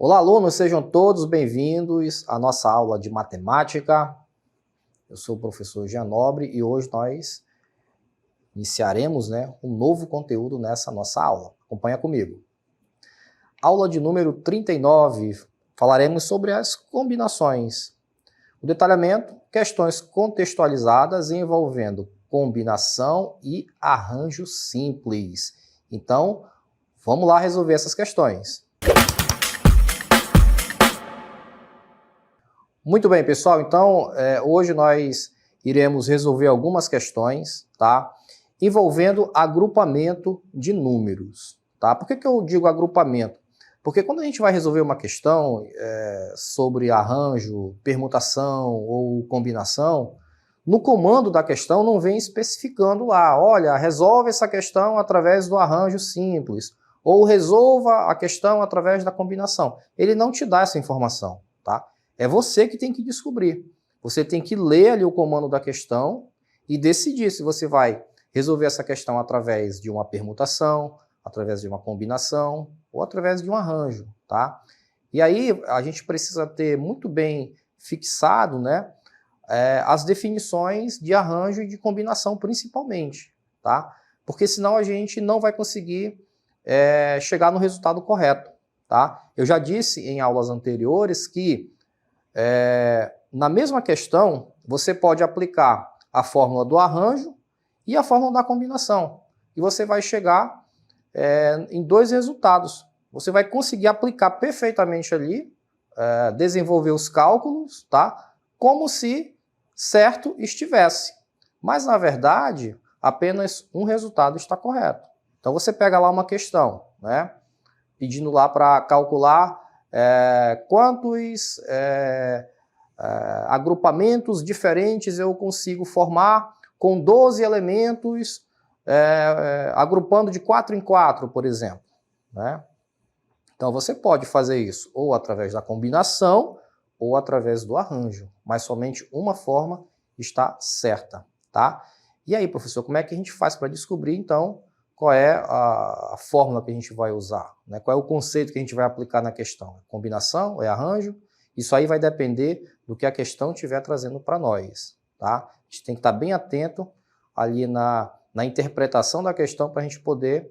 Olá, alunos, sejam todos bem-vindos à nossa aula de matemática. Eu sou o professor Jean Nobre e hoje nós iniciaremos um novo conteúdo nessa nossa aula. Acompanha comigo. Aula de número 39, falaremos sobre as combinações. O detalhamento, questões contextualizadas envolvendo combinação e arranjo simples. Então, vamos lá resolver essas questões. Muito bem, pessoal, então hoje nós iremos resolver algumas questões, tá? Envolvendo agrupamento de números, tá? Por que eu digo agrupamento? Porque quando a gente vai resolver uma questão sobre arranjo, permutação ou combinação, no comando da questão não vem especificando lá, olha, resolve essa questão através do arranjo simples, ou resolva a questão através da combinação. Ele não te dá essa informação, tá? É você que tem que descobrir. Você tem que ler ali o comando da questão e decidir se você vai resolver essa questão através de uma permutação, através de uma combinação ou através de um arranjo, tá? E aí a gente precisa ter muito bem fixado, as definições de arranjo e de combinação principalmente, tá? Porque senão a gente não vai conseguir chegar no resultado correto, tá? Eu já disse em aulas anteriores que na mesma questão, você pode aplicar a fórmula do arranjo e a fórmula da combinação. E você vai chegar em dois resultados. Você vai conseguir aplicar perfeitamente ali, desenvolver os cálculos, tá? Como se certo estivesse. Mas, na verdade, apenas um resultado está correto. Então, você pega lá uma questão, pedindo lá para calcular quantos agrupamentos diferentes eu consigo formar com 12 elementos, agrupando de 4 em 4, por exemplo. Então você pode fazer isso ou através da combinação ou através do arranjo, mas somente uma forma está certa, tá? E aí, professor, como é que a gente faz para descobrir, então, qual é a fórmula que a gente vai usar, qual é o conceito que a gente vai aplicar na questão? É combinação, é arranjo? Isso aí vai depender do que a questão estiver trazendo para nós, tá? A gente tem que estar bem atento ali na interpretação da questão para a gente poder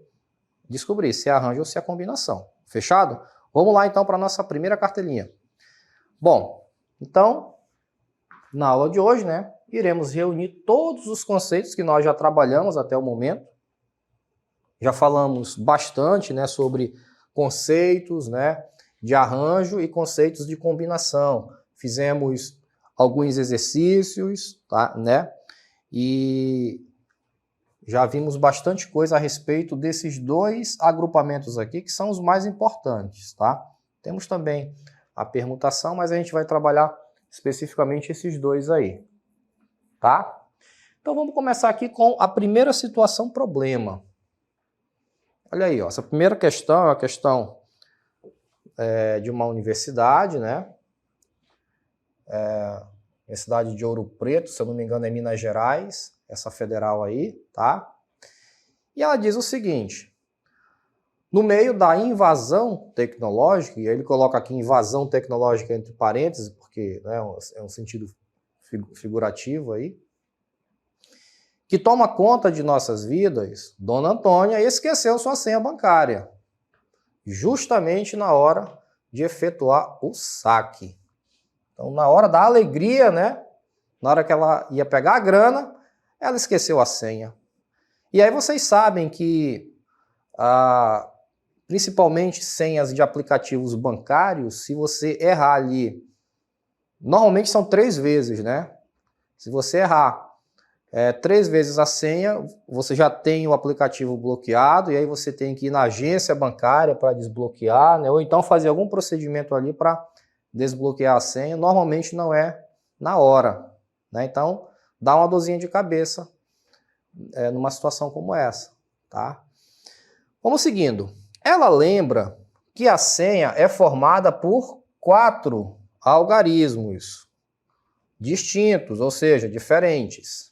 descobrir se é arranjo ou se é combinação. Fechado? Vamos lá então para a nossa primeira cartelinha. Bom, então, na aula de hoje, iremos reunir todos os conceitos que nós já trabalhamos até o momento. Já falamos bastante sobre conceitos de arranjo e conceitos de combinação. Fizemos alguns exercícios, tá, e já vimos bastante coisa a respeito desses dois agrupamentos aqui, que são os mais importantes, tá? Temos também a permutação, mas a gente vai trabalhar especificamente esses dois aí, tá? Então vamos começar aqui com a primeira situação problema. Olha aí, ó, essa primeira questão é a questão de uma universidade, Universidade de Ouro Preto, se eu não me engano é Minas Gerais, essa federal aí, tá? E ela diz o seguinte, no meio da invasão tecnológica, e aí ele coloca aqui invasão tecnológica entre parênteses, porque é um sentido figurativo aí, que toma conta de nossas vidas, Dona Antônia esqueceu sua senha bancária, justamente na hora de efetuar o saque. Então, na hora da alegria, na hora que ela ia pegar a grana, ela esqueceu a senha. E aí vocês sabem que, principalmente senhas de aplicativos bancários, se você errar ali, normalmente são 3 vezes, Se você errar 3 vezes a senha, você já tem o aplicativo bloqueado, e aí você tem que ir na agência bancária para desbloquear, ou então fazer algum procedimento ali para desbloquear a senha. Normalmente não é na hora, Então, dá uma dorzinha de cabeça numa situação como essa, tá? Vamos seguindo. Ela lembra que a senha é formada por 4 algarismos distintos, ou seja, diferentes,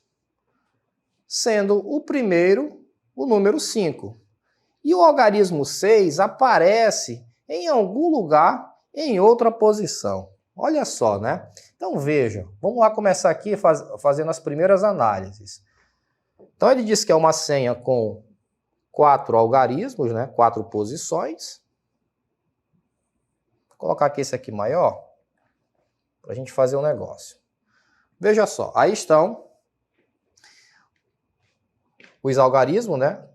sendo o primeiro o número 5. E o algarismo 6 aparece em algum lugar em outra posição. Olha só, né? Então veja, vamos lá começar aqui fazendo as primeiras análises. Então ele diz que é uma senha com 4 algarismos, né? 4 posições. Vou colocar aqui esse aqui maior, para a gente fazer um negócio. Veja só, aí estão os algarismos, né?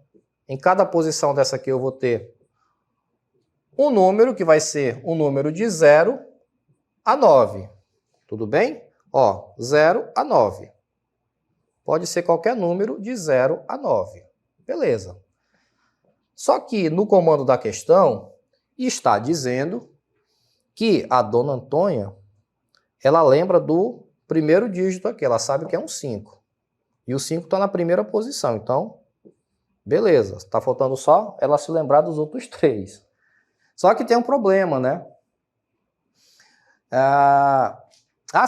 Em cada posição dessa aqui eu vou ter um número que vai ser um número de 0 a 9. Tudo bem? Ó, 0 a 9. Pode ser qualquer número de 0 a 9. Beleza. Só que no comando da questão está dizendo que a dona Antônia, ela lembra do primeiro dígito aqui, ela sabe que é um 5. E o 5 está na primeira posição, então, beleza. Está faltando só ela se lembrar dos outros 3. Só que tem um problema, né?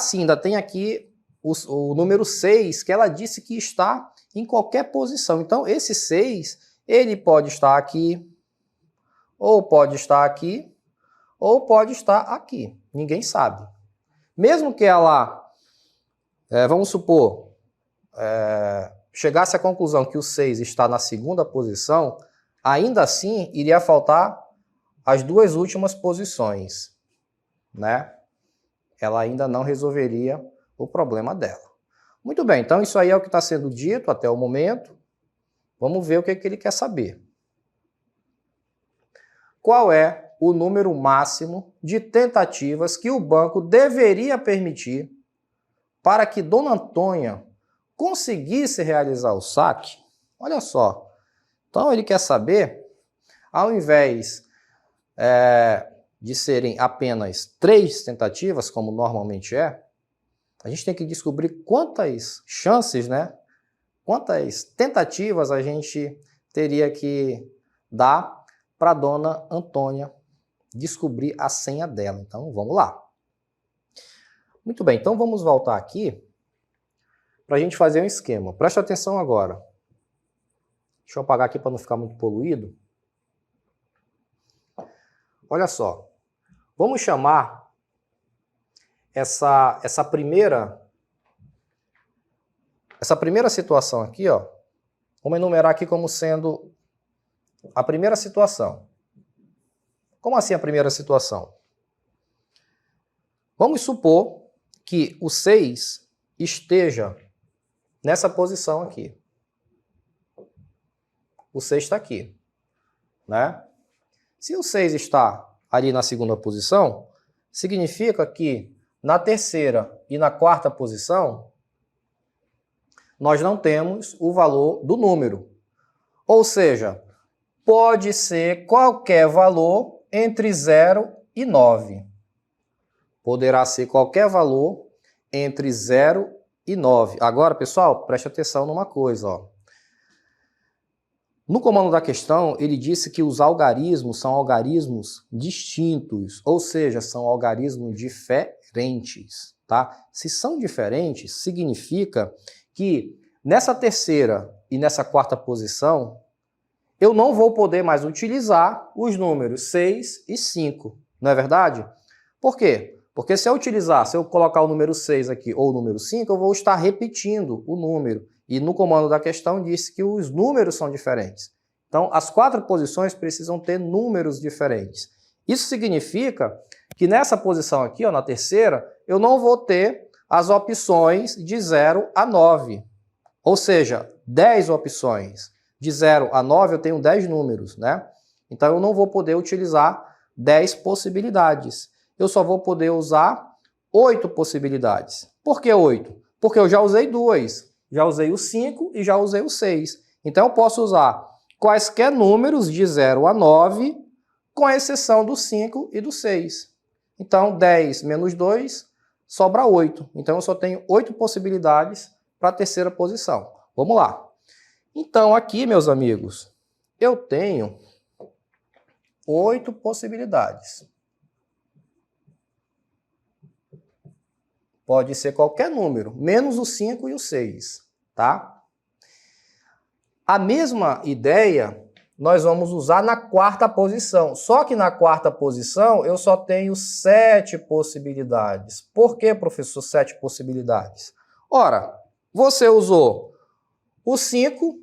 Sim, ainda tem aqui o número 6, que ela disse que está em qualquer posição. Então, esse 6, ele pode estar aqui, ou pode estar aqui, ou pode estar aqui. Ninguém sabe. Mesmo que ela, vamos supor, chegasse à conclusão que o 6 está na segunda posição, ainda assim iria faltar as 2 últimas posições, né? Ela ainda não resolveria o problema dela. Muito bem, então isso aí é o que está sendo dito até o momento. Vamos ver o que ele quer saber. Qual é o número máximo de tentativas que o banco deveria permitir para que Dona Antônia conseguisse realizar o saque? Olha só. Então ele quer saber, ao invés de serem apenas 3 tentativas, como normalmente é, a gente tem que descobrir quantas chances, né? Quantas tentativas a gente teria que dar para Dona Antônia descobrir a senha dela. Então, vamos lá. Muito bem, então vamos voltar aqui para a gente fazer um esquema. Preste atenção agora. Deixa eu apagar aqui para não ficar muito poluído. Olha só. Vamos chamar essa primeira situação aqui, ó. Vamos enumerar aqui como sendo a primeira situação. Como assim a primeira situação? Vamos supor que o 6 esteja nessa posição aqui. O 6 está aqui, né? Se o 6 está ali na segunda posição, significa que na terceira e na quarta posição, nós não temos o valor do número. Ou seja, pode ser qualquer valor entre 0 e 9. Poderá ser qualquer valor entre 0 e 9. Agora, pessoal, preste atenção numa coisa, ó. No comando da questão, ele disse que os algarismos são algarismos distintos, ou seja, são algarismos diferentes, tá? Se são diferentes, significa que nessa terceira e nessa quarta posição, eu não vou poder mais utilizar os números 6 e 5, não é verdade? Por quê? Porque se eu colocar o número 6 aqui ou o número 5, eu vou estar repetindo o número. E no comando da questão disse que os números são diferentes. Então, as 4 posições precisam ter números diferentes. Isso significa que nessa posição aqui, ó, na terceira, eu não vou ter as opções de 0 a 9. Ou seja, 10 opções. De 0 a 9 eu tenho 10 números, né? Então eu não vou poder utilizar 10 possibilidades. Eu só vou poder usar 8 possibilidades. Por que 8? Porque eu já usei 2. Já usei o 5 e já usei o 6. Então eu posso usar quaisquer números de 0 a 9, com exceção do 5 e do 6. Então 10 menos 2 sobra 8. Então eu só tenho 8 possibilidades para a terceira posição. Vamos lá. Então aqui, meus amigos, eu tenho 8 possibilidades. Pode ser qualquer número, menos o 5 e o 6, tá? A mesma ideia nós vamos usar na quarta posição. Só que na quarta posição eu só tenho 7 possibilidades. Por que, professor, 7 possibilidades? Ora, você usou o 5,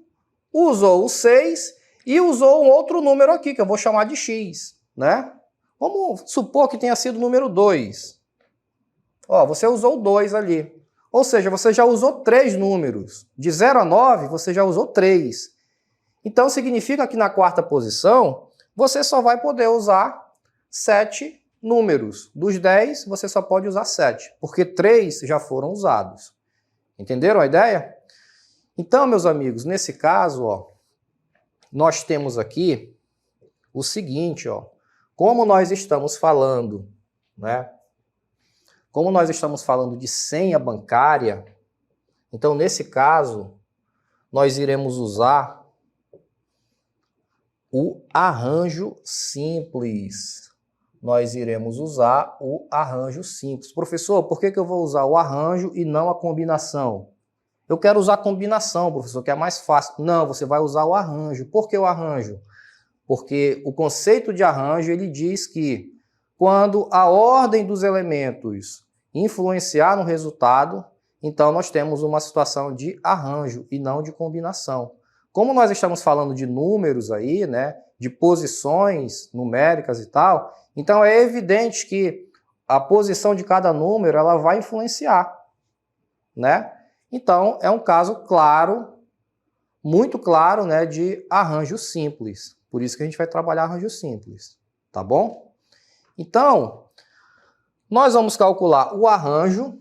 usou o 6 e usou um outro número aqui, que eu vou chamar de x, né? Vamos supor que tenha sido o número 2. Ó, você usou 2 ali. Ou seja, você já usou 3 números. De 0 a 9, você já usou 3. Então, significa que na quarta posição, você só vai poder usar 7 números. Dos 10, você só pode usar 7, porque 3 já foram usados. Entenderam a ideia? Então, meus amigos, nesse caso, ó, nós temos aqui o seguinte, ó, como nós estamos falando, né? Como nós estamos falando de senha bancária, então, nesse caso, nós iremos usar o arranjo simples. Nós iremos usar o arranjo simples. Professor, por que eu vou usar o arranjo e não a combinação? Eu quero usar a combinação, professor, que é mais fácil. Não, você vai usar o arranjo. Por que o arranjo? Porque o conceito de arranjo, ele diz que quando a ordem dos elementos influenciar no resultado, então nós temos uma situação de arranjo e não de combinação. Como nós estamos falando de números aí, né, de posições numéricas e tal, então é evidente que a posição de cada número ela vai influenciar, né? Então é um caso claro, muito claro, né, de arranjo simples. Por isso que a gente vai trabalhar arranjo simples, tá bom? Então, nós vamos calcular o arranjo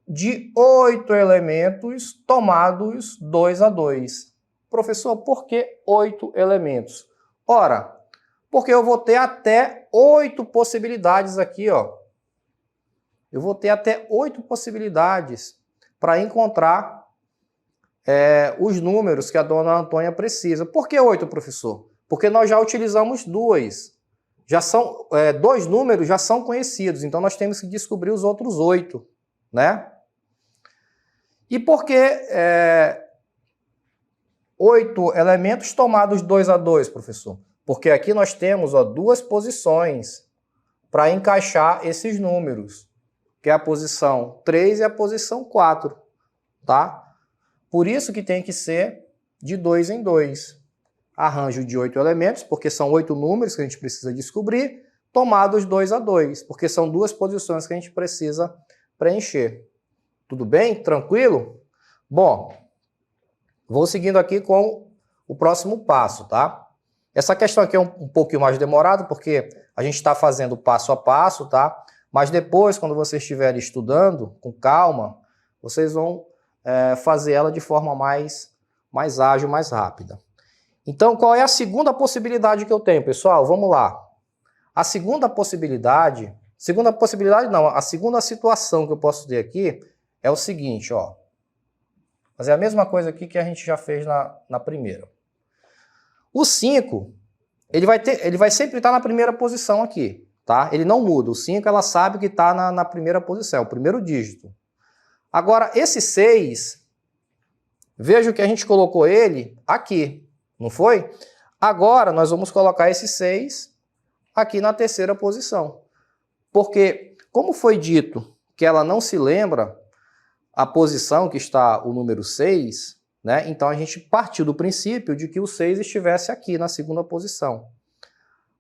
de 8 elementos tomados 2 a 2. Professor, por que 8 elementos? Ora, porque eu vou ter até 8 possibilidades aqui, ó. Eu vou ter até 8 possibilidades para encontrar os números que a dona Antônia precisa. Por que 8, professor? Porque nós já utilizamos 2. Já são, 2 números já são conhecidos, então nós temos que descobrir os outros 8, né? E por que 8 elementos tomados 2 a 2, professor? Porque aqui nós temos, ó, 2 posições para encaixar esses números, que é a posição 3 e a posição 4, tá? Por isso que tem que ser de 2 em 2. Arranjo de 8 elementos, porque são 8 números que a gente precisa descobrir, tomados 2 a 2, porque são 2 posições que a gente precisa preencher. Tudo bem? Tranquilo? Bom, vou seguindo aqui com o próximo passo, tá? Essa questão aqui é um pouquinho mais demorada, porque a gente está fazendo passo a passo, tá? Mas depois, quando vocês estiverem estudando, com calma, vocês vão fazer ela de forma mais ágil, mais rápida. Então, qual é a segunda possibilidade que eu tenho, pessoal? Vamos lá. A segunda possibilidade não, a segunda situação que eu posso ter aqui é o seguinte, ó. Fazer a mesma coisa aqui que a gente já fez na primeira. O 5, ele vai sempre estar na primeira posição aqui, tá? Ele não muda. O 5, ela sabe que está na primeira posição, é o primeiro dígito. Agora, esse 6, veja que a gente colocou ele aqui, não foi? Agora, nós vamos colocar esse 6 aqui na terceira posição. Porque, como foi dito que ela não se lembra a posição que está o número 6, né? Então a gente partiu do princípio de que o 6 estivesse aqui na segunda posição,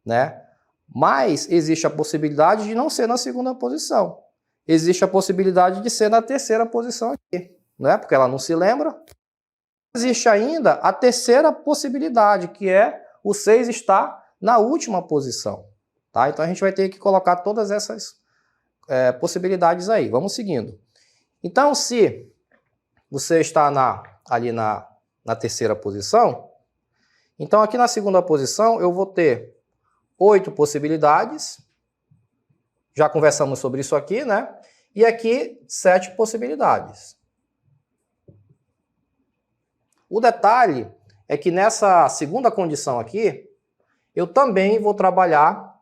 né? Mas existe a possibilidade de não ser na segunda posição. Existe a possibilidade de ser na terceira posição aqui, né? Porque ela não se lembra. Existe ainda a terceira possibilidade, que é o 6 estar na última posição, tá? Então a gente vai ter que colocar todas essas possibilidades aí. Vamos seguindo. Então, se você está ali na terceira posição, então aqui na segunda posição eu vou ter 8 possibilidades. Já conversamos sobre isso aqui, né? E aqui 7 possibilidades. O detalhe é que nessa segunda condição aqui, eu também vou trabalhar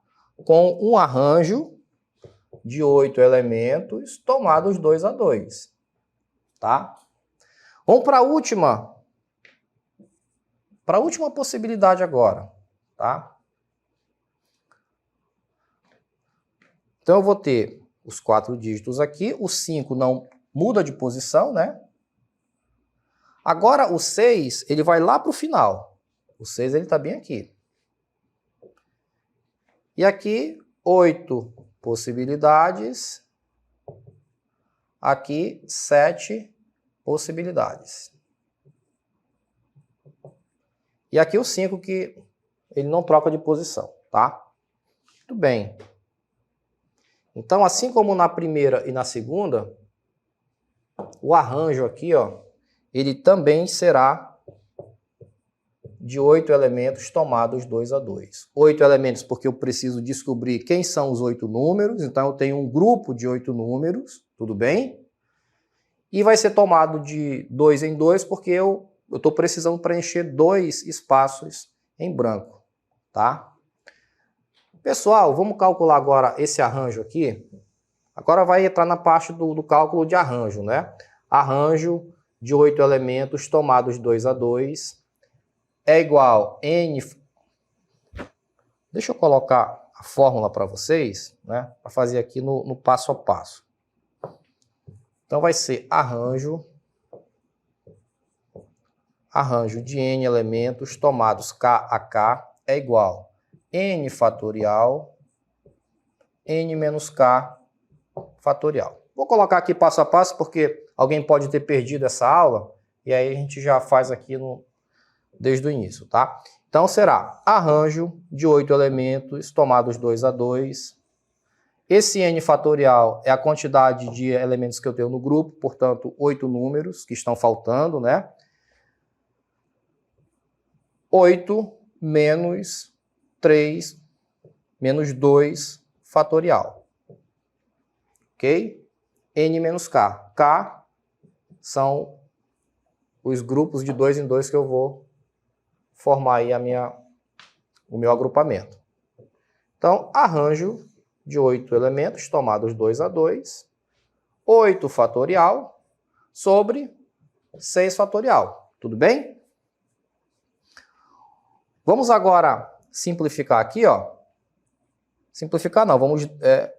com um arranjo de 8 elementos tomados 2 a 2, tá? Vamos para a para a última possibilidade agora, tá? Então eu vou ter os 4 dígitos aqui, o 5 não muda de posição, né? Agora o 6, ele vai lá para o final. O 6 ele está bem aqui. E aqui, 8 possibilidades. Aqui, 7 possibilidades. E aqui o 5 que ele não troca de posição, tá? Muito bem. Então, assim como na primeira e na segunda, o arranjo aqui, ó, ele também será de 8 elementos tomados 2 a 2. 8 elementos porque eu preciso descobrir quem são os 8 números, então eu tenho um grupo de 8 números, tudo bem? E vai ser tomado de 2 em 2 porque eu estou precisando preencher 2 espaços em branco, tá? Pessoal, vamos calcular agora esse arranjo aqui. Agora vai entrar na parte do cálculo de arranjo, né? Arranjo de 8 elementos tomados 2 a 2 é igual N... Deixa eu colocar a fórmula para vocês, né? Para fazer aqui no passo a passo. Então vai ser arranjo de N elementos tomados K a K é igual N fatorial N menos K fatorial. Vou colocar aqui passo a passo porque alguém pode ter perdido essa aula e aí a gente já faz aqui desde o início, tá? Então será arranjo de 8 elementos tomados 2 a 2. Esse N fatorial é a quantidade de elementos que eu tenho no grupo, portanto 8 números que estão faltando, né? 8 menos 3 menos 2 fatorial. Ok? N menos K. K são os grupos de 2 em 2 que eu vou formar aí o meu agrupamento. Então, arranjo de 8 elementos tomados 2 a 2, 8 fatorial sobre 6 fatorial. Tudo bem? Vamos agora simplificar aqui, ó. Simplificar não, vamos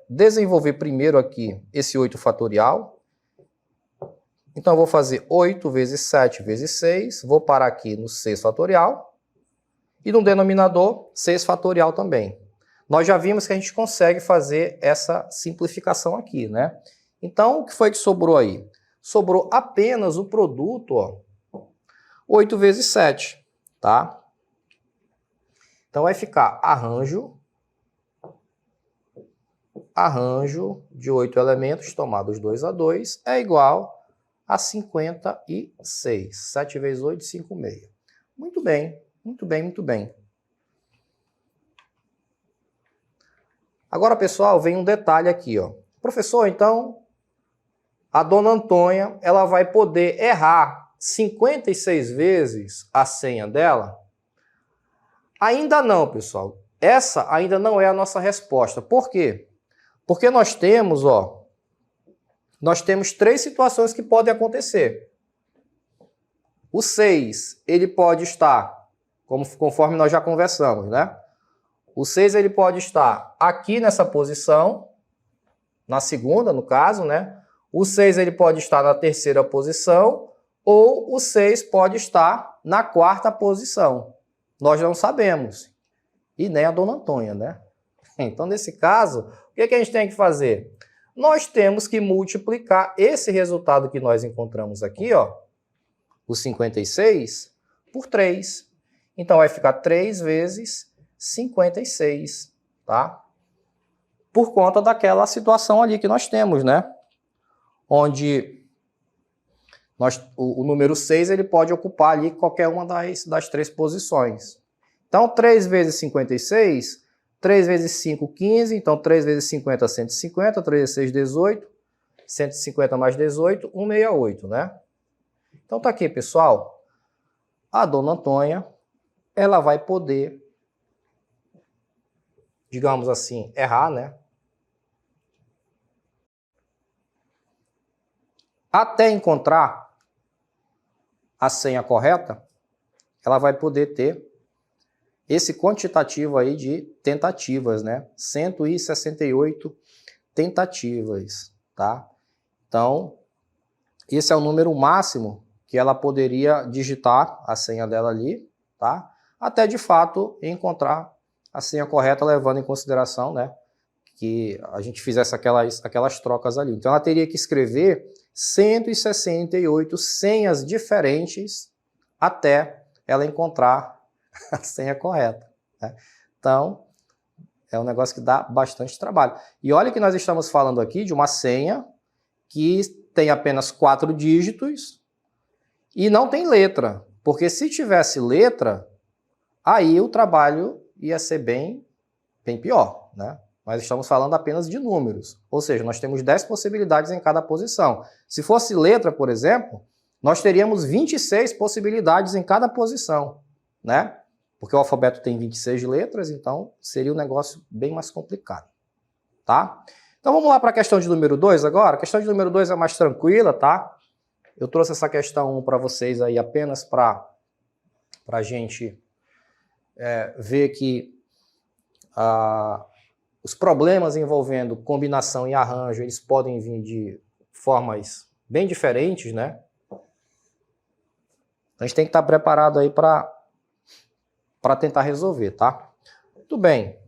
desenvolver primeiro aqui esse 8 fatorial. Então, eu vou fazer 8 vezes 7 vezes 6, vou parar aqui no 6 fatorial. E no denominador, 6 fatorial também. Nós já vimos que a gente consegue fazer essa simplificação aqui, né? Então, o que foi que sobrou aí? Sobrou apenas o produto, ó, 8 vezes 7, tá? Então, vai ficar arranjo de 8 elementos tomados 2 a 2 é igual a 56. 7 vezes 8, 56. Muito bem. Muito bem, muito bem. Agora, pessoal, vem um detalhe aqui, ó. Professor, então, a dona Antônia, ela vai poder errar 56 vezes a senha dela? Ainda não, pessoal. Essa ainda não é a nossa resposta. Por quê? Porque nós temos, ó, nós temos 3 situações que podem acontecer. O 6, ele pode estar conforme nós já conversamos, né? O 6 ele pode estar aqui nessa posição, na segunda, no caso, né? O 6 ele pode estar na terceira posição, ou o 6 pode estar na quarta posição. Nós não sabemos. E nem a dona Antônia, né? Então, nesse caso, o que a gente tem que fazer? Nós temos que multiplicar esse resultado que nós encontramos aqui, ó, o 56, por 3. Então, vai ficar 3 vezes 56, tá? Por conta daquela situação ali que nós temos, né? Onde o número 6 ele pode ocupar ali qualquer uma das 3 posições. Então, 3 vezes 56, 3 vezes 5, 15. Então, 3 vezes 50, 150. 3 vezes 6, 18. 150 mais 18, 168, né? Então, tá aqui, pessoal. A dona Antônia, ela vai poder, digamos assim, errar, né? Até encontrar a senha correta ela vai poder ter esse quantitativo aí de tentativas, né? 168 tentativas, tá? Então, esse é o número máximo que ela poderia digitar a senha dela ali, tá? Até de fato encontrar a senha correta, levando em consideração, né, que a gente fizesse aquelas trocas ali. Então ela teria que escrever 168 senhas diferentes até ela encontrar a senha correta, né? Então, é um negócio que dá bastante trabalho. E olha que nós estamos falando aqui de uma senha que tem apenas 4 dígitos e não tem letra. Porque se tivesse letra, aí o trabalho ia ser bem pior, né? Nós estamos falando apenas de números. Ou seja, nós temos 10 possibilidades em cada posição. Se fosse letra, por exemplo, nós teríamos 26 possibilidades em cada posição, né? Porque o alfabeto tem 26 letras, então seria um negócio bem mais complicado, tá? Então vamos lá para a questão de número 2 agora. A questão de número 2 é mais tranquila, tá? Eu trouxe essa questão para vocês aí apenas para a gente ver que os problemas envolvendo combinação e arranjo, eles podem vir de formas bem diferentes, né? A gente tem que estar preparado aí para tentar resolver, tá? Muito bem.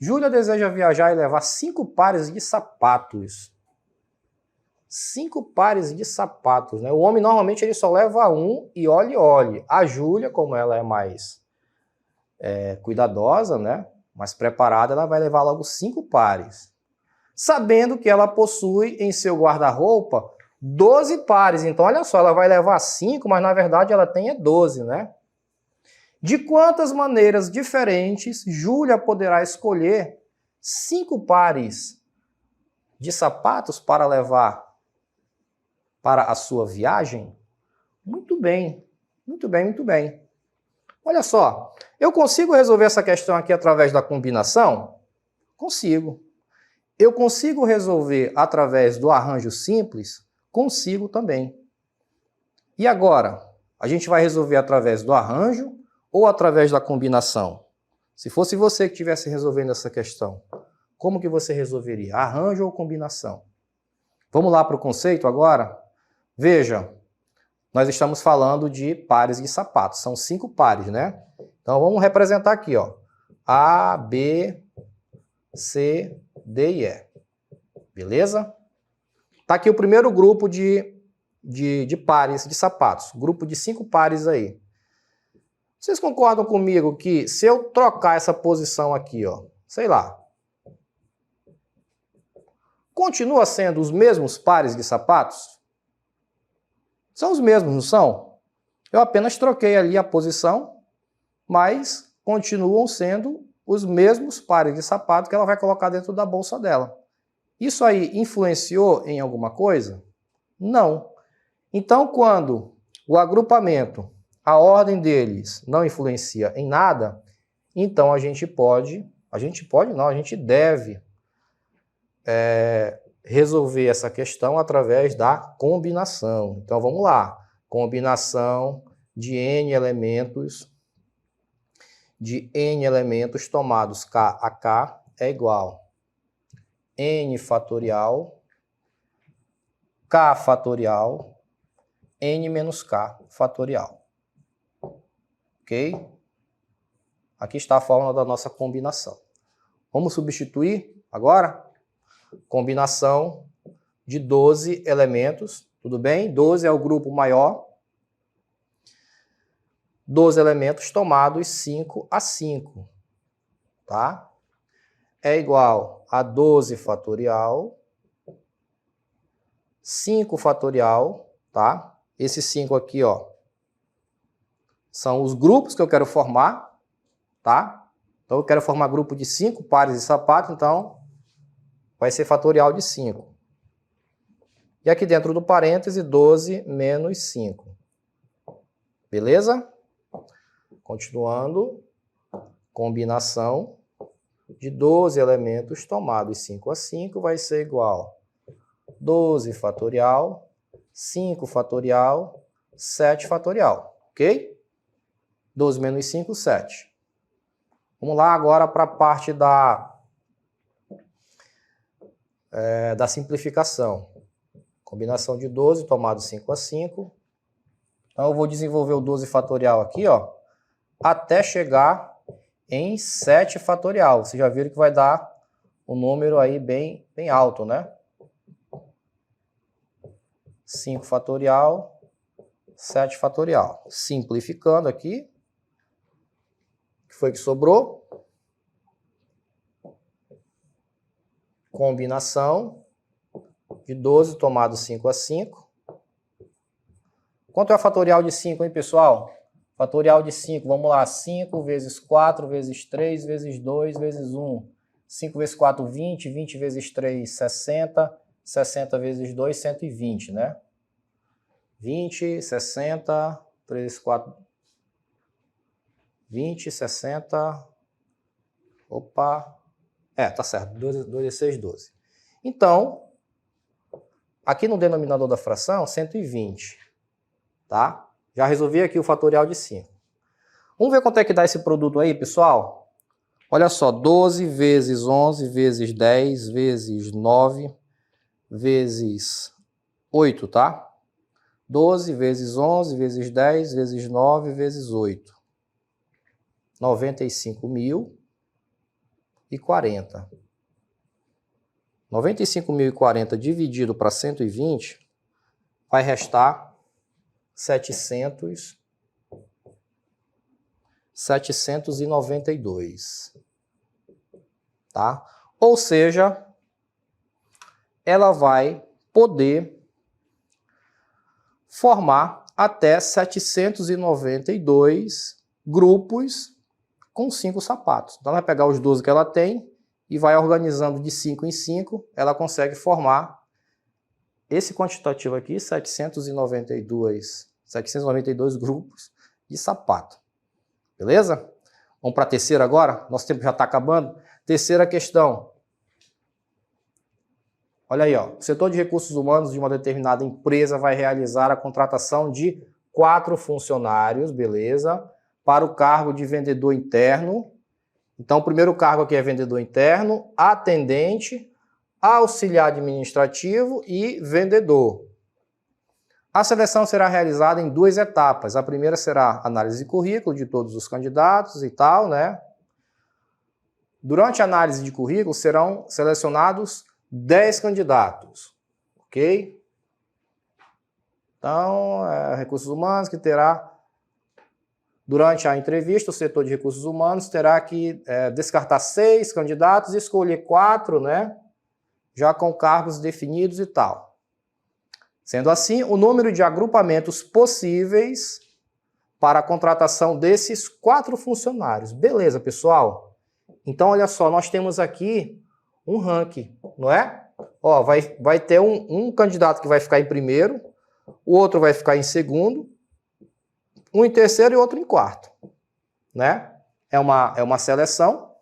Júlia deseja viajar e levar 5 pares de sapatos. 5 pares de sapatos, né? O homem normalmente ele só leva um e olhe. A Júlia, como ela é mais cuidadosa, né? Mais preparada, ela vai levar logo 5 pares. Sabendo que ela possui em seu guarda-roupa 12 pares. Então, olha só, ela vai levar 5, mas na verdade ela tem 12, né? De quantas maneiras diferentes Júlia poderá escolher 5 pares de sapatos para levar para a sua viagem? Muito bem, muito bem, muito bem. Olha só, eu consigo resolver essa questão aqui através da combinação? Consigo. Eu consigo resolver através do arranjo simples? Consigo também. E agora? A gente vai resolver através do arranjo ou através da combinação? Se fosse você que estivesse resolvendo essa questão, como que você resolveria? Arranjo ou combinação? Vamos lá para o conceito agora? Veja, nós estamos falando de pares de sapatos. São 5 pares, né? Então vamos representar aqui, ó. A, B, C, D e E. Beleza? Tá aqui o primeiro grupo de pares de sapatos. Grupo de 5 pares aí. Vocês concordam comigo que se eu trocar essa posição aqui, ó, sei lá, continua sendo os mesmos pares de sapatos? São os mesmos, não são? Eu apenas troquei ali a posição, mas continuam sendo os mesmos pares de sapato que ela vai colocar dentro da bolsa dela. Isso aí influenciou em alguma coisa? Não. Então, quando o agrupamento, a ordem deles não influencia em nada, então a gente deve resolver essa questão através da combinação. Então vamos lá. Combinação de N elementos tomados K a K é igual N fatorial, K fatorial, N menos K fatorial. Ok? Aqui está a fórmula da nossa combinação. Vamos substituir agora? Combinação de 12 elementos, tudo bem? 12 é o grupo maior. 12 elementos tomados 5 a 5, tá? É igual a 12 fatorial, 5 fatorial, tá? Esses 5 aqui, ó, são os grupos que eu quero formar, tá? Então eu quero formar grupo de 5 pares de sapato, então vai ser fatorial de 5. E aqui dentro do parêntese, 12 menos 5. Beleza? Continuando, combinação de 12 elementos tomados 5 a 5 vai ser igual 12 fatorial, 5 fatorial, 7 fatorial, ok? 12 menos 5, 7. Vamos lá agora para a parte da simplificação. Combinação de 12, tomado 5 a 5. Então eu vou desenvolver o 12 fatorial aqui, ó, até chegar em 7 fatorial. Vocês já viram que vai dar um número aí bem alto, né? 5 fatorial, 7 fatorial. Simplificando aqui, o que foi que sobrou? Combinação de 12 tomado 5 a 5. Quanto é o fatorial de 5, hein, pessoal? Fatorial de 5, vamos lá. 5 vezes 4 vezes 3 vezes 2 vezes 1. 5 vezes 4, 20. 20 vezes 3, 60. 60 vezes 2, 120, né? 20, 60, 3, 4... 20, 60... Opa! Tá certo. 2 6, 12. Então, aqui no denominador da fração, 120. Tá? Já resolvi aqui o fatorial de 5. Vamos ver quanto é que dá esse produto aí, pessoal? Olha só, 12 vezes 11 vezes 10 vezes 9 vezes 8, tá? 12 vezes 11 vezes 10 vezes 9 vezes 8. 95.040. 95.040 dividido para 120 vai restar 792, tá? Ou seja, ela vai poder formar até 792 grupos com 5 sapatos. Então, ela vai pegar os 12 que ela tem e vai organizando de 5 em 5, ela consegue formar esse quantitativo aqui, 792 grupos de sapato. Beleza? Vamos para a terceira agora? Nosso tempo já está acabando. Terceira questão. Olha aí, ó. O setor de recursos humanos de uma determinada empresa vai realizar a contratação de 4 funcionários, beleza? Para o cargo de vendedor interno. Então, o primeiro cargo aqui é vendedor interno, atendente, auxiliar administrativo e vendedor. A seleção será realizada em 2 etapas. A primeira será análise de currículo de todos os candidatos e tal, né? Durante a análise de currículo serão selecionados 10 candidatos, ok? Então, recursos humanos que terá... Durante a entrevista, o setor de recursos humanos terá que descartar 6 candidatos e escolher 4, né? Já com cargos definidos e tal. Sendo assim, o número de agrupamentos possíveis para a contratação desses 4 funcionários. Beleza, pessoal? Então, olha só, nós temos aqui um ranking, não é? Ó, vai ter um candidato que vai ficar em primeiro, o outro vai ficar em segundo, um em terceiro e outro em quarto, né? É uma seleção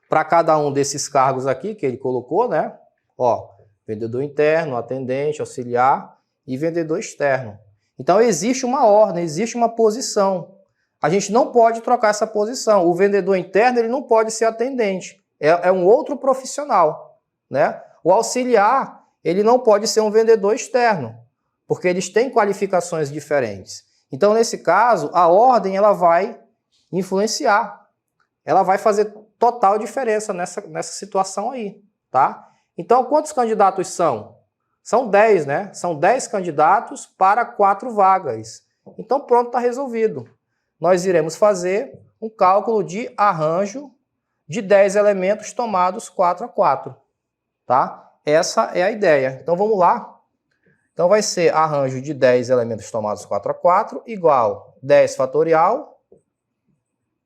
para cada um desses cargos aqui que ele colocou, né? Ó, vendedor interno, atendente, auxiliar e vendedor externo. Então existe uma ordem, existe uma posição. A gente não pode trocar essa posição. O vendedor interno ele não pode ser atendente. É um outro profissional, né? O auxiliar ele não pode ser um vendedor externo, porque eles têm qualificações diferentes. Então, nesse caso, a ordem ela vai influenciar. Ela vai fazer total diferença nessa situação aí, tá? Então, quantos candidatos são? São 10, né? São 10 candidatos para 4 vagas. Então, pronto, está resolvido. Nós iremos fazer um cálculo de arranjo de 10 elementos tomados 4 a 4, tá? Essa é a ideia. Então, vamos lá. Então, vai ser arranjo de 10 elementos tomados 4 a 4 igual 10 fatorial,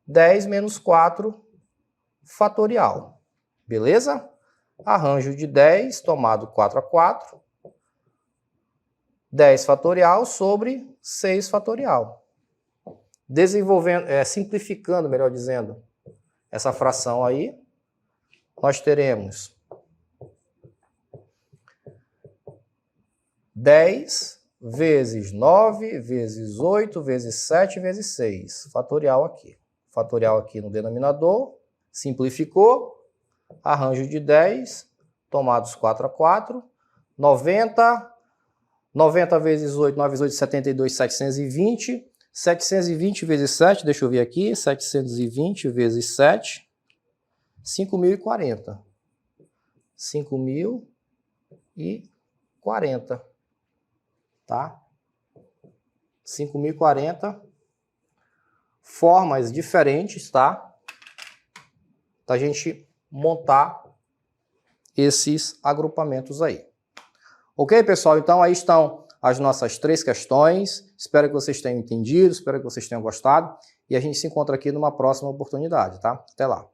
10 menos 4 fatorial. Beleza? Arranjo de 10 tomado 4 a 4, 10 fatorial sobre 6 fatorial. Desenvolvendo, simplificando, melhor dizendo, essa fração aí, nós teremos 10 vezes 9, vezes 8, vezes 7, vezes 6. Fatorial aqui. Fatorial aqui no denominador. Simplificou. Arranjo de 10. Tomados 4 a 4. 90. 90 vezes 8, 9 vezes 8, 72, 720. 720 vezes 7, deixa eu ver aqui. 720 vezes 7. 5.040. 5.040. Tá? 5.040. Formas diferentes, tá? Da gente montar esses agrupamentos aí. Ok, pessoal? Então, aí estão as nossas 3 questões. Espero que vocês tenham entendido, espero que vocês tenham gostado. E a gente se encontra aqui numa próxima oportunidade, tá? Até lá.